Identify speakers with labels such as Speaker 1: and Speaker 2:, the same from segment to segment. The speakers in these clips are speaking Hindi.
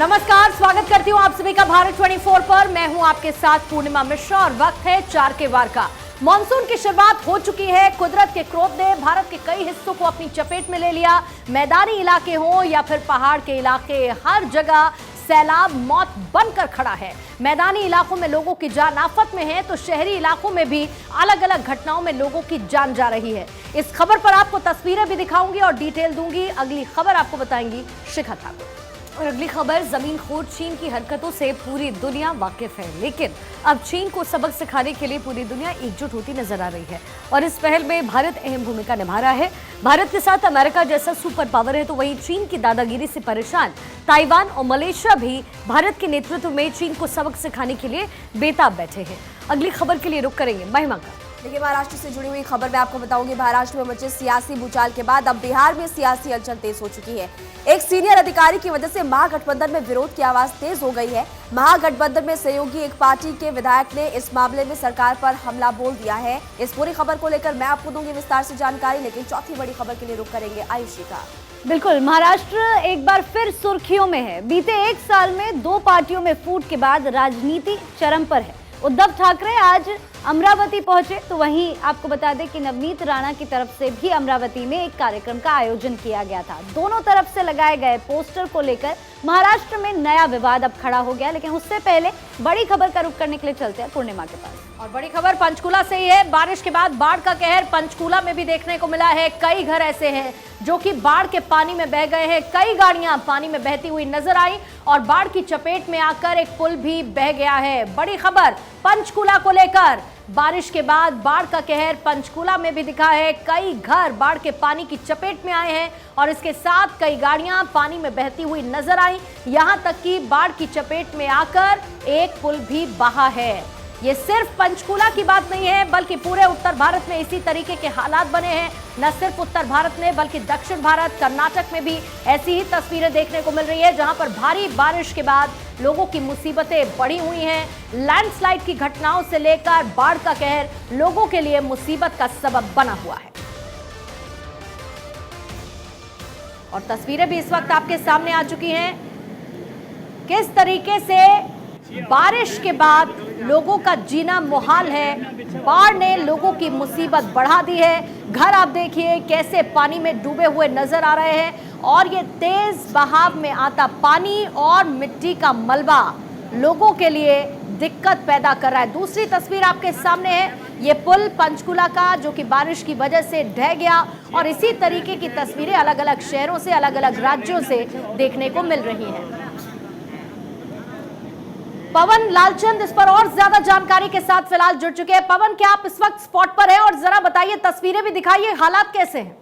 Speaker 1: नमस्कार, स्वागत करती हूँ आप सभी का भारत 24 पर। मैं हूँ आपके साथ पूर्णिमा मिश्रा और वक्त है 4 के वार का। मॉनसून की शुरुआत हो चुकी है। कुदरत के क्रोध ने भारत के कई हिस्सों को अपनी चपेट में ले लिया। मैदानी इलाके हो या फिर पहाड़ के इलाके, हर जगह सैलाब मौत बनकर खड़ा है। मैदानी इलाकों में लोगों की जान आफत में है तो शहरी इलाकों में भी अलग अलग घटनाओं में लोगों की जान जा रही है। इस खबर पर आपको तस्वीरें भी दिखाऊंगी और डिटेल दूंगी। अगली खबर आपको बताएंगी शिखा ठाकुर। और अगली खबर, जमीन खोर चीन की हरकतों से पूरी दुनिया वाकिफ है, लेकिन अब चीन को सबक सिखाने के लिए पूरी दुनिया एकजुट होती नजर आ रही है और इस पहल में भारत अहम भूमिका निभा रहा है। भारत के साथ अमेरिका जैसा सुपर पावर है तो वहीं चीन की दादागिरी से परेशान ताइवान और मलेशिया भी भारत के नेतृत्व में चीन को सबक सिखाने के लिए बेताब बैठे हैं। अगली खबर के लिए रुख करेंगे महिमा का।
Speaker 2: देखिए, महाराष्ट्र से जुड़ी हुई खबर मैं आपको बताऊंगी। महाराष्ट्र में मचे सियासी भूचाल के बाद अब बिहार में सियासी हलचल तेज हो चुकी है। एक सीनियर अधिकारी की वजह से महागठबंधन में विरोध की आवाज तेज हो गई है। महागठबंधन में सहयोगी एक पार्टी के विधायक ने इस मामले में सरकार पर हमला बोल दिया है। इस पूरी खबर को लेकर मैं आपको दूंगी विस्तार से जानकारी, लेकिन चौथी बड़ी खबर के लिए रुख करेंगे आयुषी का।
Speaker 1: बिल्कुल, महाराष्ट्र एक बार फिर सुर्खियों में है। बीते एक साल में दो पार्टियों में फूट के बाद राजनीति चरम पर है। उद्धव ठाकरे आज अमरावती पहुंचे तो वहीं आपको बता दें कि नवनीत राणा की तरफ से भी अमरावती में एक कार्यक्रम का आयोजन किया गया था। दोनों तरफ से लगाए गए पोस्टर को लेकर महाराष्ट्र में नया विवाद अब खड़ा हो गया, लेकिन उससे पहले बड़ी खबर का रुख करने के लिए चलते हैं पूर्णिमा के पास। और बड़ी खबर पंचकुला से ही है। बारिश के बाद बाढ़ का कहर पंचकुला में भी देखने को मिला है। कई घर ऐसे हैं जो कि बाढ़ के पानी में बह गए हैं। कई गाड़ियां पानी में बहती हुई नजर आई और बाढ़ की चपेट में आकर एक पुल भी बह गया है। बड़ी खबर पंचकुला को लेकर, बारिश के बाद बाढ़ का कहर पंचकुला में भी दिखा है। कई घर बाढ़ के पानी की चपेट में आए हैं और इसके साथ कई गाड़ियां पानी में बहती हुई नजर आई। यहां तक कि बाढ़ की चपेट में आकर एक पुल भी बहा है। ये सिर्फ पंचकुला की बात नहीं है बल्कि पूरे उत्तर भारत में इसी तरीके के हालात बने हैं। न सिर्फ उत्तर भारत में बल्कि दक्षिण भारत, कर्नाटक में भी ऐसी ही तस्वीरें देखने को मिल रही है, जहां पर भारी बारिश के बाद लोगों की मुसीबतें बढ़ी हुई हैं। लैंडस्लाइड की घटनाओं से लेकर बाढ़ का कहर लोगों के लिए मुसीबत का सबब बना हुआ है। और तस्वीरें भी इस वक्त आपके सामने आ चुकी हैं। किस तरीके से बारिश के बाद लोगों का जीना मुहाल है। बाढ़ ने लोगों की मुसीबत बढ़ा दी है। घर आप देखिए कैसे पानी में डूबे हुए नजर आ रहे हैं और ये तेज बहाव में आता पानी और मिट्टी का मलबा लोगों के लिए दिक्कत पैदा कर रहा है। दूसरी तस्वीर आपके सामने है, ये पुल पंचकुला का जो कि बारिश की वजह से ढह गया और इसी तरीके की तस्वीरें अलग अलग शहरों से, अलग अलग राज्यों से देखने को मिल रही हैं। पवन लालचंद इस पर और ज्यादा जानकारी के साथ फिलहाल जुड़ चुके हैं। पवन, क्या आप इस वक्त स्पॉट पर हैं और जरा बताइए, तस्वीरें भी दिखाइए, हालात कैसे हैं?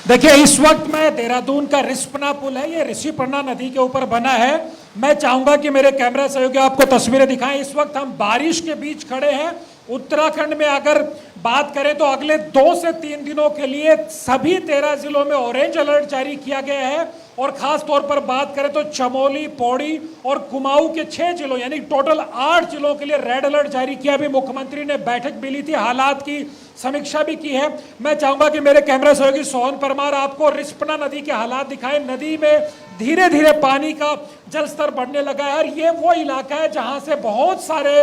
Speaker 3: देखिए, इस वक्त मैं देहरादून का रिस्पना पुल है, ये ऋषिपर्णा नदी के ऊपर बना है। मैं चाहूंगा कि मेरे कैमरा सहयोगी आपको तस्वीरें दिखाएं। इस वक्त हम बारिश के बीच खड़े हैं। उत्तराखंड में अगर बात करें तो अगले 2 से 3 दिनों के लिए सभी 13 जिलों में ऑरेंज अलर्ट जारी किया गया है और खास तौर पर बात करें तो चमोली, पौड़ी और कुमाऊं के 6 जिलों यानी टोटल 8 जिलों के लिए रेड अलर्ट जारी किया। अभी मुख्यमंत्री ने बैठक भी ली थी, हालात की समीक्षा भी की है। मैं चाहूंगा कि मेरे कैमरा सहयोगी सोहन परमार आपको रिस्पना नदी के हालात दिखाएं। नदी में धीरे धीरे पानी का जल स्तर बढ़ने लगा है और ये वो इलाका है जहां से बहुत सारे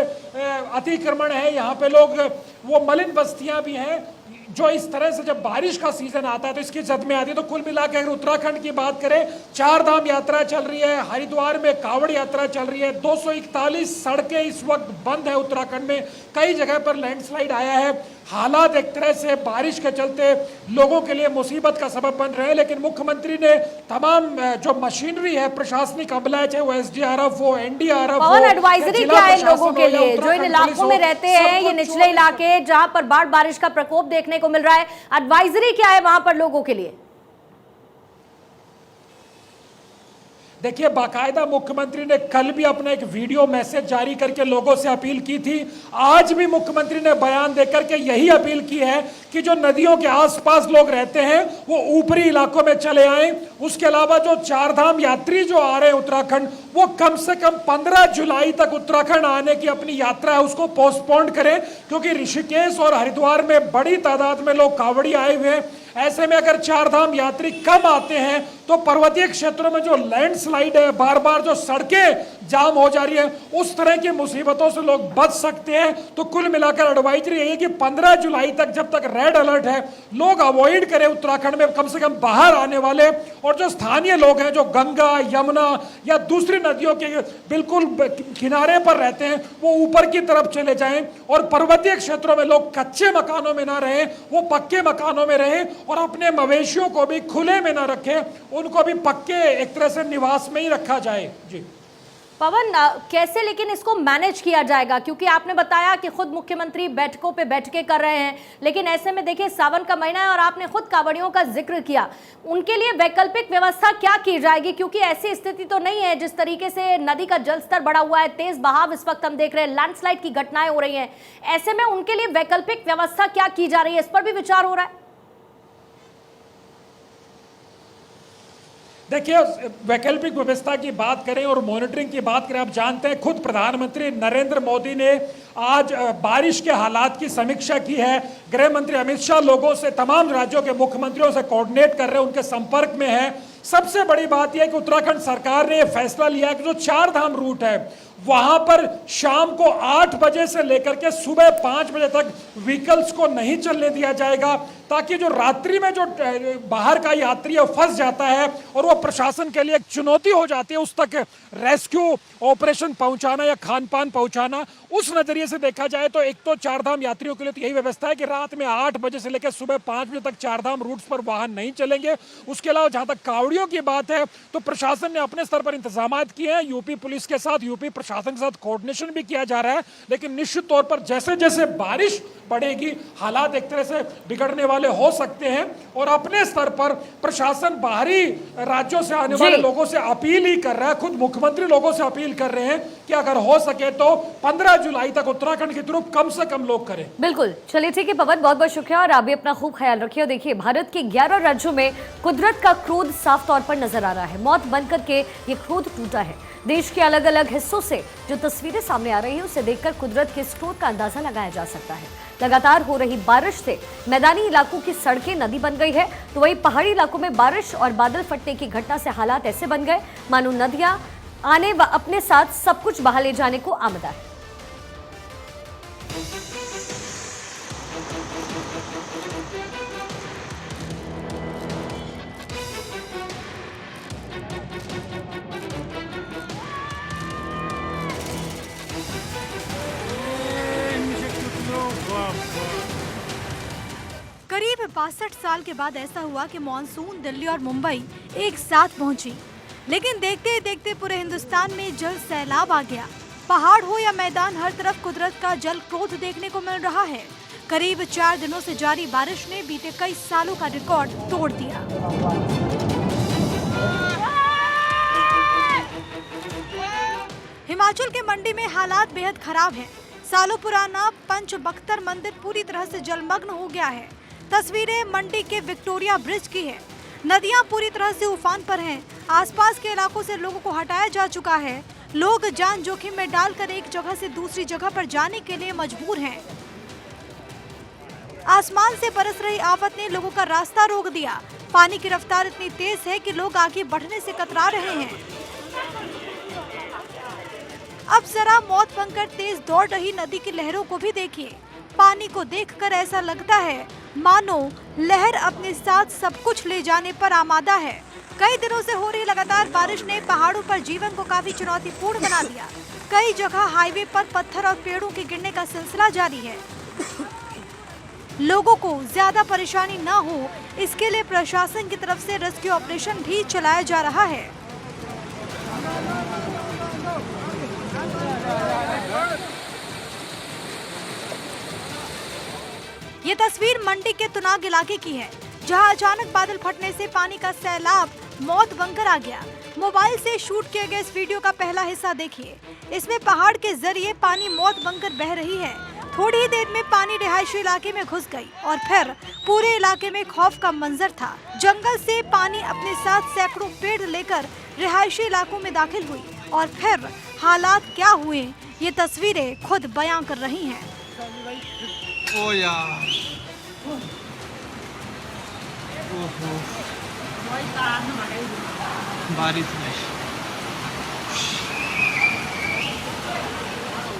Speaker 3: अतिक्रमण है। यहाँ पे लोग वो मलिन बस्तियां भी हैं जो इस तरह से जब बारिश का सीजन आता है तो इसकी जद में आती है। तो कुल मिलाकर अगर उत्तराखंड की बात करें, 4 धाम यात्रा चल रही है, हरिद्वार में कांवड़ यात्रा चल रही है। 241 सड़कें इस वक्त बंद है उत्तराखंड में। कई जगह पर लैंडस्लाइड आया है। हालात एक तरह से बारिश के चलते लोगों के लिए मुसीबत का सबब बन रहे हैं, लेकिन मुख्यमंत्री ने तमाम जो मशीनरी है प्रशासनिक अमला है, चाहे वो SDRF हो, NDRF हो,
Speaker 1: एडवाइजरी क्या है लोगों के लिए जो इन इलाकों में रहते हैं, ये निचले इलाके जहां पर बाढ़ बारिश का प्रकोप देखने को मिल रहा है, एडवाइजरी क्या है वहां पर लोगों के लिए?
Speaker 3: देखिए, बाकायदा मुख्यमंत्री ने कल भी अपना एक वीडियो मैसेज जारी करके लोगों से अपील की थी। आज भी मुख्यमंत्री ने बयान देकर के यही अपील की है कि जो नदियों के आसपास लोग रहते हैं वो ऊपरी इलाकों में चले आएं। उसके अलावा जो 4 धाम यात्री जो आ रहे हैं उत्तराखंड, वो कम से कम 15 जुलाई तक उत्तराखंड आने की अपनी यात्रा है उसको पोस्टपोन करें, क्योंकि ऋषिकेश और हरिद्वार में बड़ी तादाद में लोग कांवड़ी आए हुए हैं। ऐसे में अगर चार धाम यात्री कम आते हैं तो पर्वतीय क्षेत्रों में जो लैंडस्लाइड है, बार बार जो सड़कें जाम हो जा रही है, उस तरह की मुसीबतों से लोग बच सकते हैं। तो कुल मिलाकर एडवाइजरी यही है कि 15 जुलाई तक जब तक रेड अलर्ट है, लोग अवॉइड करें उत्तराखंड में कम से कम बाहर आने वाले, और जो स्थानीय लोग हैं जो गंगा, यमुना या दूसरी नदियों के बिल्कुल किनारे पर रहते हैं वो ऊपर की तरफ चले जाएं, और पर्वतीय क्षेत्रों में लोग कच्चे मकानों में ना रहें, वो पक्के मकानों में रहें, और अपने मवेशियों को भी खुले में ना रखें, उनको भी पक्के एक तरह से निवास में ही रखा जाए। जी
Speaker 4: पवन, कैसे लेकिन इसको मैनेज किया जाएगा, क्योंकि आपने बताया कि खुद मुख्यमंत्री बैठकों पे बैठकें कर रहे हैं, लेकिन ऐसे में देखिए सावन का महीना है और आपने खुद कांवड़ियों का जिक्र किया, उनके लिए वैकल्पिक व्यवस्था क्या की जाएगी? क्योंकि ऐसी स्थिति तो नहीं है, जिस तरीके से नदी का जलस्तर बढ़ा हुआ है, तेज बहाव इस वक्त हम देख रहे हैं, लैंडस्लाइड की घटनाएं हो रही हैं, ऐसे में उनके लिए वैकल्पिक व्यवस्था क्या की जा रही है, इस पर भी विचार हो रहा है?
Speaker 3: देखिए, वैकल्पिक व्यवस्था की बात करें और मॉनिटरिंग की बात करें, आप जानते हैं खुद प्रधानमंत्री नरेंद्र मोदी ने आज बारिश के हालात की समीक्षा की है। गृह मंत्री अमित शाह लोगों से, तमाम राज्यों के मुख्यमंत्रियों से कोऑर्डिनेट कर रहे हैं, उनके संपर्क में है। सबसे बड़ी बात यह है कि उत्तराखंड सरकार ने यह फैसला लिया है कि जो चार धाम रूट है वहां पर शाम को 8 बजे से लेकर के सुबह 5 बजे तक व्हीकल्स को नहीं चलने दिया जाएगा, ताकि जो रात्रि में जो बाहर का यात्री है फंस जाता है और वो प्रशासन के लिए एक चुनौती हो जाती है उस तक रेस्क्यू ऑपरेशन पहुंचाना या खान पान पहुंचाना। उस नजरिए से देखा जाए तो एक तो चार धाम यात्रियों के लिए तो यही व्यवस्था है कि रात में 8 बजे से लेकर सुबह 5 बजे तक चार धाम रूट्स पर वाहन नहीं चलेंगे। उसके अलावा जहां तक कावड़ियों की बात है तो प्रशासन ने अपने स्तर पर इंतजाम किए हैं, यूपी पुलिस के साथ, यूपी प्रशासन के साथ कोऑर्डिनेशन भी किया जा रहा है। लेकिन निश्चित तौर पर जैसे जैसे बारिश बढ़ेगी हालात एक तरह से बिगड़ने वाले हो सकते हैं, और अपने स्तर पर प्रशासन बाहरी राज्यों से आने वाले लोगों से अपील ही कर रहा है, खुद मुख्यमंत्री लोगों से अपील कर रहे हैं कि अगर हो सके तो 15 जुलाई तक उत्तराखंड की तरफ कम से कम लोग करें।
Speaker 4: बिल्कुल, चलिए ठीक है पवन, बहुत बहुत शुक्रिया, और आप भी अपना खूब ख्याल रखिए। और देखिए, भारत के 11 राज्यों में कुदरत का क्रोध साफ तौर पर नजर आ रहा है। मौत बनकर के ये क्रोध टूटा है। देश के अलग अलग हिस्सों से जो तस्वीरें सामने आ रही हैं उसे देखकर कुदरत के इस क्रोध का अंदाजा लगाया जा सकता है। लगातार हो रही बारिश से मैदानी इलाकों की सड़कें नदी बन गई है, तो वहीं पहाड़ी इलाकों में बारिश और बादल फटने की घटना से हालात ऐसे बन गए मानो नदियां आने व अपने साथ सब कुछ बहा ले जाने को आमदा है।
Speaker 5: करीब 62 साल के बाद ऐसा हुआ कि मानसून दिल्ली और मुंबई एक साथ पहुंची, लेकिन देखते ही देखते पूरे हिंदुस्तान में जल सैलाब आ गया। पहाड़ हो या मैदान, हर तरफ कुदरत का जल क्रोध देखने को मिल रहा है। करीब 4 दिनों से जारी बारिश ने बीते कई सालों का रिकॉर्ड तोड़ दिया। हिमाचल के मंडी में हालात बेहद खराब हैं। सालों पुराना पंचबख्तर मंदिर पूरी तरह से जलमग्न हो गया है। तस्वीरें मंडी के विक्टोरिया ब्रिज की है। नदियां पूरी तरह से उफान पर हैं। आसपास के इलाकों से लोगों को हटाया जा चुका है। लोग जान जोखिम में डालकर एक जगह से दूसरी जगह पर जाने के लिए मजबूर हैं। आसमान से बरस रही आफत ने लोगों का रास्ता रोक दिया। पानी की रफ्तार इतनी तेज है कि लोग आगे बढ़ने से कतरा रहे हैं। अब जरा मौत बनकर तेज दौड़ रही नदी की लहरों को भी देखिए। पानी को देखकर ऐसा लगता है मानो लहर अपने साथ सब कुछ ले जाने पर आमादा है। कई दिनों से हो रही लगातार बारिश ने पहाड़ों पर जीवन को काफी चुनौतीपूर्ण बना दिया। कई जगह हाईवे पर पत्थर और पेड़ों के गिरने का सिलसिला जारी है। लोगों को ज्यादा परेशानी न हो, इसके लिए प्रशासन की तरफ से रेस्क्यू ऑपरेशन भी चलाया जा रहा है। ये तस्वीर मंडी के तुनाग इलाके की है, जहां अचानक बादल फटने से पानी का सैलाब मौत बनकर आ गया। मोबाइल से शूट किए गए इस वीडियो का पहला हिस्सा देखिए। इसमें पहाड़ के जरिए पानी मौत बनकर बह रही है। थोड़ी ही देर में पानी रिहायशी इलाके में घुस गई और फिर पूरे इलाके में खौफ का मंजर था। जंगल से पानी अपने साथ सैकड़ों पेड़ लेकर रिहायशी इलाकों में दाखिल हुई और फिर हालात क्या हुए ये तस्वीरें खुद बयां कर रही हैं।
Speaker 6: ओ यार, ओहो, बारिश में।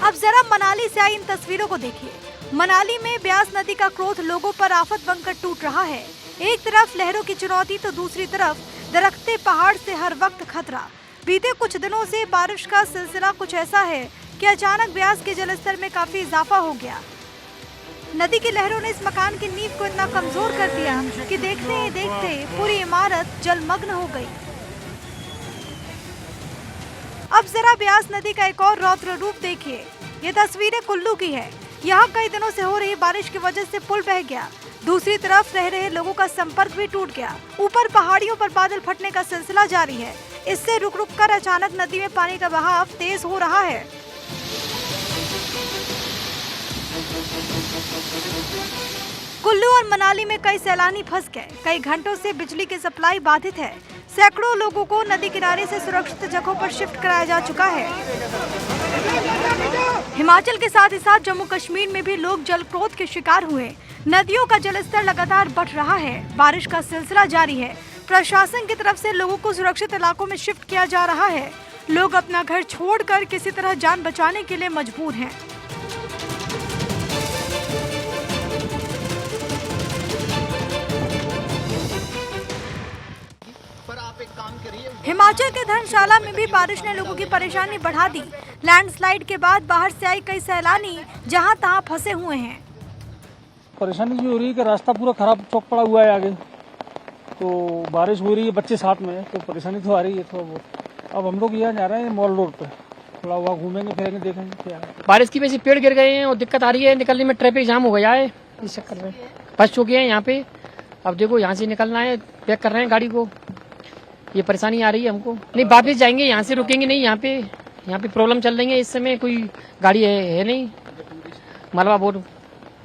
Speaker 5: अब जरा मनाली से आई इन तस्वीरों को देखिए। मनाली में ब्यास नदी का क्रोध लोगों पर आफत बनकर टूट रहा है। एक तरफ लहरों की चुनौती तो दूसरी तरफ दरकते पहाड़ से हर वक्त खतरा। बीते कुछ दिनों से बारिश का सिलसिला कुछ ऐसा है कि अचानक ब्यास के जलस्तर में काफी इजाफा हो गया। नदी की लहरों ने इस मकान की नींव को इतना कमजोर कर दिया कि देखते ही देखते पूरी इमारत जलमग्न हो गई। अब जरा ब्यास नदी का एक और रौद्र रूप देखिए। ये तस्वीरें कुल्लू की है। यहाँ कई दिनों से हो रही बारिश की वजह से पुल बह गया। दूसरी तरफ रह रहे लोगों का संपर्क भी टूट गया। ऊपर पहाड़ियों पर बादल फटने का सिलसिला जारी है। इससे रुक रुक कर अचानक नदी में पानी का बहाव तेज हो रहा है। कुल्लू और मनाली में कई सैलानी फंस गए। कई घंटों से बिजली की सप्लाई बाधित है। सैकड़ों लोगों को नदी किनारे से सुरक्षित जगहों पर शिफ्ट कराया जा चुका है। हिमाचल के साथ ही साथ जम्मू कश्मीर में भी लोग जल क्रोध के शिकार हुए। नदियों का जलस्तर लगातार बढ़ रहा है। बारिश का सिलसिला जारी है। प्रशासन की तरफ से लोगों को सुरक्षित इलाकों में शिफ्ट किया जा रहा है। लोग अपना घर छोड़कर किसी तरह जान बचाने के लिए मजबूर हैं। हिमाचल के धर्मशाला में भी बारिश ने लोगों की परेशानी बढ़ा दी। लैंडस्लाइड के बाद बाहर से आई कई सैलानी जहां तहां फंसे हुए हैं।
Speaker 7: परेशानी जो हो रही है कि रास्ता पूरा खराब चौक पड़ा हुआ है आगे, तो बारिश हो रही है, बच्चे साथ में है, तो परेशानी तो आ रही है थोड़ा बहुत। अब हम लोग यहाँ जा रहे हैं मॉल रोड पे, थोड़ा वहाँ घूमेंगे फिरेंगे, देखेंगे क्या है।
Speaker 8: बारिश की वजह से पेड़ गिर गए हैं और दिक्कत आ रही है निकलने में। ट्रैफिक जाम हो गया है, इस चक्कर में फंस चुके हैं यहाँ पे। अब देखो यहाँ से निकलना है, पैक कर रहे हैं गाड़ी को, ये परेशानी आ रही है हमको। नहीं वापस जाएंगे, यहाँ से रुकेंगे नहीं। यहाँ पे प्रॉब्लम चल रही है इस समय, कोई गाड़ी है नहीं, मलबा बहुत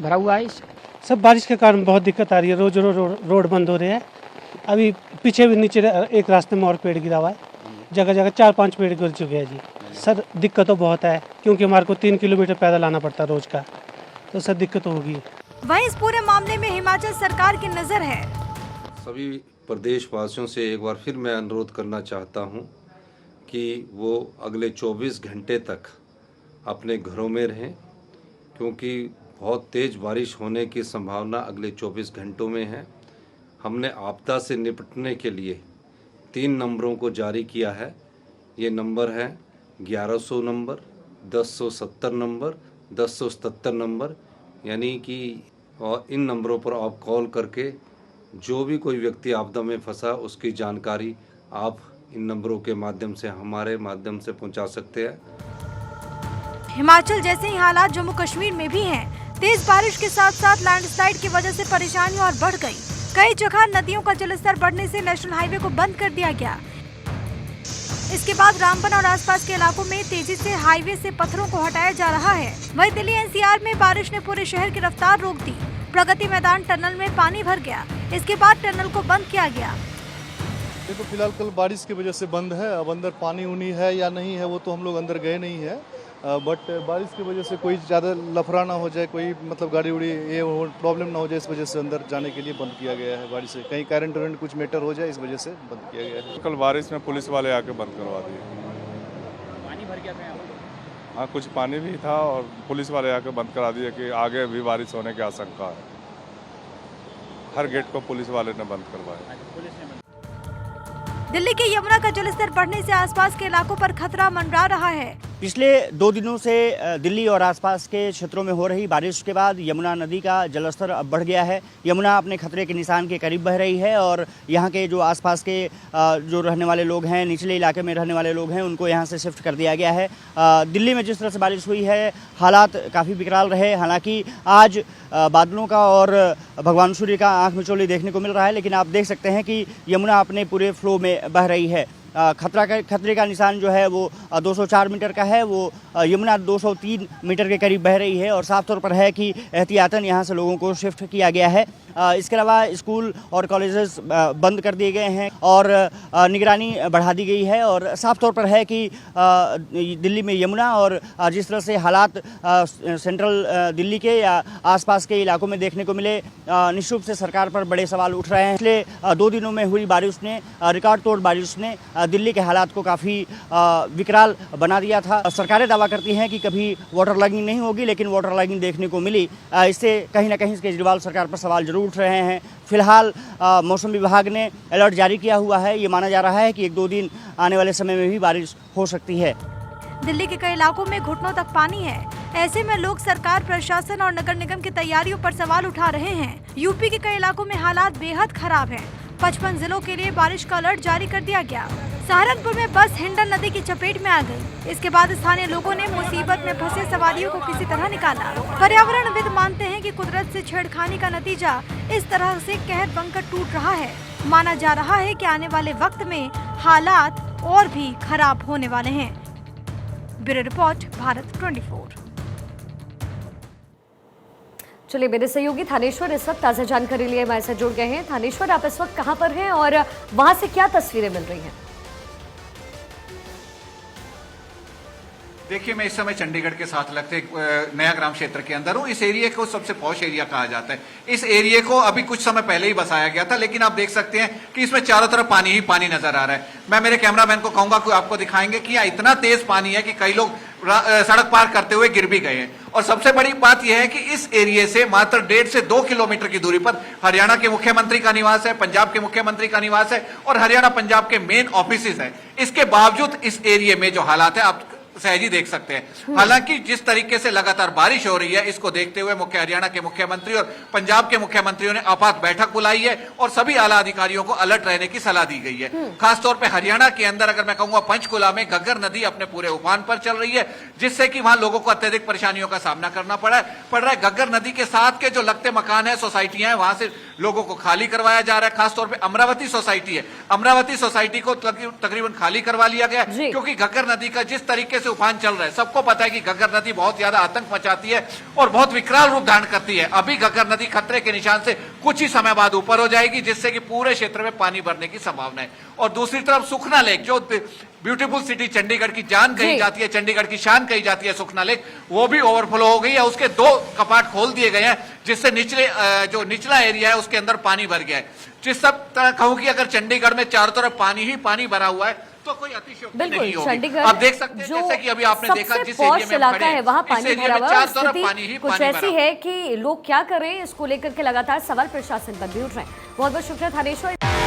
Speaker 8: भरा हुआ है।
Speaker 9: सब बारिश के कारण बहुत दिक्कत आ रही है। रोज रोड बंद हो रहे हैं। अभी पीछे भी नीचे एक रास्ते में और पेड़ गिरा हुआ है। जगह जगह 4-5 पेड़ गिर चुके हैं जी। सर दिक्कत तो बहुत है, क्योंकि हमारे को 3 किलोमीटर पैदल आना पड़ता है रोज का, तो सर दिक्कत होगी।
Speaker 5: वहीं इस पूरे मामले में हिमाचल सरकार की नजर है।
Speaker 10: सभी प्रदेशवासियों से एक बार फिर मैं अनुरोध करना चाहता हूं कि वो अगले 24 घंटे तक अपने घरों में रहें, क्योंकि बहुत तेज़ बारिश होने की संभावना अगले 24 घंटों में है। हमने आपदा से निपटने के लिए 3 नंबरों को जारी किया है। ये नंबर है 1100 नंबर, 1070 नंबर, 1077 नंबर, यानी कि और इन नंबरों पर आप कॉल करके जो भी कोई व्यक्ति आपदा में फंसा उसकी जानकारी आप इन नंबरों के माध्यम से, हमारे माध्यम से पहुंचा सकते हैं।
Speaker 5: हिमाचल जैसे ही हालात जम्मू कश्मीर में भी हैं। तेज बारिश के साथ साथ लैंडस्लाइड की वजह से परेशानियां और बढ़ गई। कई जगह नदियों का जलस्तर बढ़ने से नेशनल हाईवे को बंद कर दिया गया। इसके बाद रामबन और आसपास के इलाकों में तेजी से हाईवे से पत्थरों को हटाया जा रहा है। वहीं दिल्ली एनसीआर में बारिश ने पूरे शहर की रफ्तार रोक दी। प्रगति मैदान टनल में पानी भर गया। इसके बाद टनल को बंद किया गया।
Speaker 11: देखो फिलहाल कल बारिश की वजह से बंद है। अब अंदर पानी उनी है या नहीं है वो तो हम लोग अंदर गए नहीं है, बट बारिश की वजह से कोई ज़्यादा लफड़ा ना हो जाए, कोई मतलब गाड़ी उड़ी ये प्रॉब्लम ना हो जाए, इस वजह से अंदर जाने के लिए बंद किया गया है। बारिश से कहीं करंट वरेंट कुछ मैटर हो जाए, इस वजह से बंद किया गया है।
Speaker 12: कल बारिश में पुलिस वाले आके बंद करवा दिए।
Speaker 8: पानी भर गया था?
Speaker 12: हाँ, कुछ पानी भी था और पुलिस वाले आके बंद करा दिए कि आगे भी बारिश होने की आशंका है। हर गेट को पुलिस वाले ने बंद करवाया।
Speaker 5: दिल्ली के यमुना का जलस्तर बढ़ने से आसपास के इलाकों पर खतरा मंडरा रहा है।
Speaker 13: पिछले 2 दिनों से दिल्ली और आसपास के क्षेत्रों में हो रही बारिश के बाद यमुना नदी का जलस्तर अब बढ़ गया है। यमुना अपने खतरे के निशान के करीब बह रही है और यहाँ के जो आसपास के जो रहने वाले लोग हैं, निचले इलाके में रहने वाले लोग हैं, उनको यहाँ से शिफ्ट कर दिया गया है। दिल्ली में जिस तरह से बारिश हुई है, हालात काफ़ी विकराल रहे। हालांकि आज बादलों का और भगवान सूर्य का आँख मिचौली देखने को मिल रहा है, लेकिन आप देख सकते हैं कि यमुना अपने पूरे फ्लो में बह रही है। खतरे का निशान जो है वो 204 मीटर का है, वो यमुना 203 मीटर के करीब बह रही है और साफ तौर पर है कि एहतियातन यहाँ से लोगों को शिफ्ट किया गया है। इसके अलावा स्कूल और कॉलेजेस बंद कर दिए गए हैं और निगरानी बढ़ा दी गई है। और साफ तौर पर है कि दिल्ली में यमुना और जिस तरह से हालात सेंट्रल दिल्ली के या आसपास के इलाकों में देखने को मिले, निश्चित रूप से सरकार पर बड़े सवाल उठ रहे हैं। पिछले 2 दिनों में हुई बारिश ने, रिकॉर्ड तोड़ बारिश ने दिल्ली के हालात को काफ़ी विकराल बना दिया था। सरकारें दावा करती हैं कि कभी वाटर लॉगिंग नहीं होगी, लेकिन वाटर लॉगिंग देखने को मिली। इससे कहीं ना कहीं केजरीवाल सरकार पर सवाल जरूर उठ रहे हैं। फिलहाल मौसम विभाग ने अलर्ट जारी किया हुआ है। ये माना जा रहा है कि 1-2 दिन आने वाले समय में भी बारिश हो सकती है।
Speaker 5: दिल्ली के कई इलाकों में घुटनों तक पानी है। ऐसे में लोग सरकार, प्रशासन और नगर निगम की तैयारियों पर सवाल उठा रहे हैं। यूपी के कई इलाकों में हालात बेहद खराब हैं। 55 जिलों के लिए बारिश का अलर्ट जारी कर दिया गया। सहारनपुर में बस हिंडन नदी की चपेट में आ गई। इसके बाद स्थानीय लोगों ने मुसीबत में फंसे सवारियों को किसी तरह निकाला। पर्यावरणविद मानते हैं कि कुदरत से छेड़खानी का नतीजा इस तरह से कहर बनकर टूट रहा है। माना जा रहा है कि आने वाले वक्त में हालात और भी खराब होने वाले हैं। Bureau report, Bharat 24।
Speaker 4: चलिए, मेरे सहयोगी थानेश्वर इस वक्त ताज़ा जानकारी लिए हमारे साथ जुड़ गए हैं। थानेश्वर, आप इस वक्त कहां पर हैं और वहां से क्या तस्वीरें मिल रही हैं?
Speaker 6: देखिए, मैं इस समय चंडीगढ़ के साथ लगते नया ग्राम क्षेत्र के अंदर हूँ। इस एरिया को सबसे पॉश एरिया कहा जाता है। इस एरिया को अभी कुछ समय पहले ही बसाया गया था, लेकिन आप देख सकते हैं कि इसमें चारों तरफ पानी ही पानी नजर आ रहा है। मैं मेरे कैमरामैन को कहूंगा कि आपको दिखाएंगे कि यहाँ इतना तेज पानी है कि कई लोग सड़क पार करते हुए गिर भी गए हैं। और सबसे बड़ी बात यह है कि इस एरिया से मात्र 1.5 से 2 किलोमीटर की दूरी पर हरियाणा के मुख्यमंत्री का निवास है, पंजाब के मुख्यमंत्री का निवास है और हरियाणा पंजाब के मेन ऑफिसेज है। इसके बावजूद इस एरिया में जो हालात है आप सहज ही देख सकते हैं। हालांकि जिस तरीके से लगातार बारिश हो रही है, इसको देखते हुए हरियाणा के मुख्यमंत्री और पंजाब के मुख्यमंत्रियों ने आपात बैठक बुलाई है और सभी आला अधिकारियों को अलर्ट रहने की सलाह दी गई है। खासतौर पे हरियाणा के अंदर अगर मैं कहूंगा, पंचकुला में घग्गर नदी अपने पूरे उफान पर चल रही है, जिससे कि वहां लोगों को अत्यधिक परेशानियों का सामना करना पड़ रहा है। घग्गर नदी के साथ के जो लगते मकान है, सोसाइटियां हैं, वहां से लोगों को खाली करवाया जा रहा है। खासतौर पर अमरावती सोसाइटी है, अमरावती सोसाइटी को तकरीबन खाली करवा लिया गया, क्योंकि घग्गर नदी का जिस तरीके से उफान चल रहा है, सबको पता है कि घग्गर नदी बहुत ज्यादा आतंक मचाती है और बहुत विकराल रूप धारण करती है। अभी घग्गर नदी खतरे के निशान से कुछ ही समय बाद ऊपर हो जाएगी, जिससे कि पूरे क्षेत्र में पानी भरने की संभावना है। और दूसरी तरफ सुखना लेक, जो ब्यूटीफुल सिटी चंडीगढ़ की जान कही जाती है, चंडीगढ़ की शान कही जाती है, सुखना लेक, वो भी ओवरफ्लो हो गई है। उसके 2 कपाट खोल दिए गए हैं, जिससे जो निचला एरिया है उसके अंदर पानी भर गया है। जिस सब तरह कहूं कि अगर चंडीगढ़ में चारों तरफ पानी ही पानी भरा हुआ है तो कोई अतिशयोक्ति नहीं होगी।
Speaker 4: चंडीगढ़
Speaker 6: आप देख सकते हैं, जैसे कि अभी आपने देखा जिस एरिया में
Speaker 4: इलाका है वहाँ पानी भरा हुआ है।
Speaker 6: स्थिति
Speaker 4: कुछ ऐसी है कि लोग क्या करें, इसको लेकर के लगातार सवाल प्रशासन पर भी उठ रहे हैं। बहुत बहुत शुक्रिया थानेश्वर।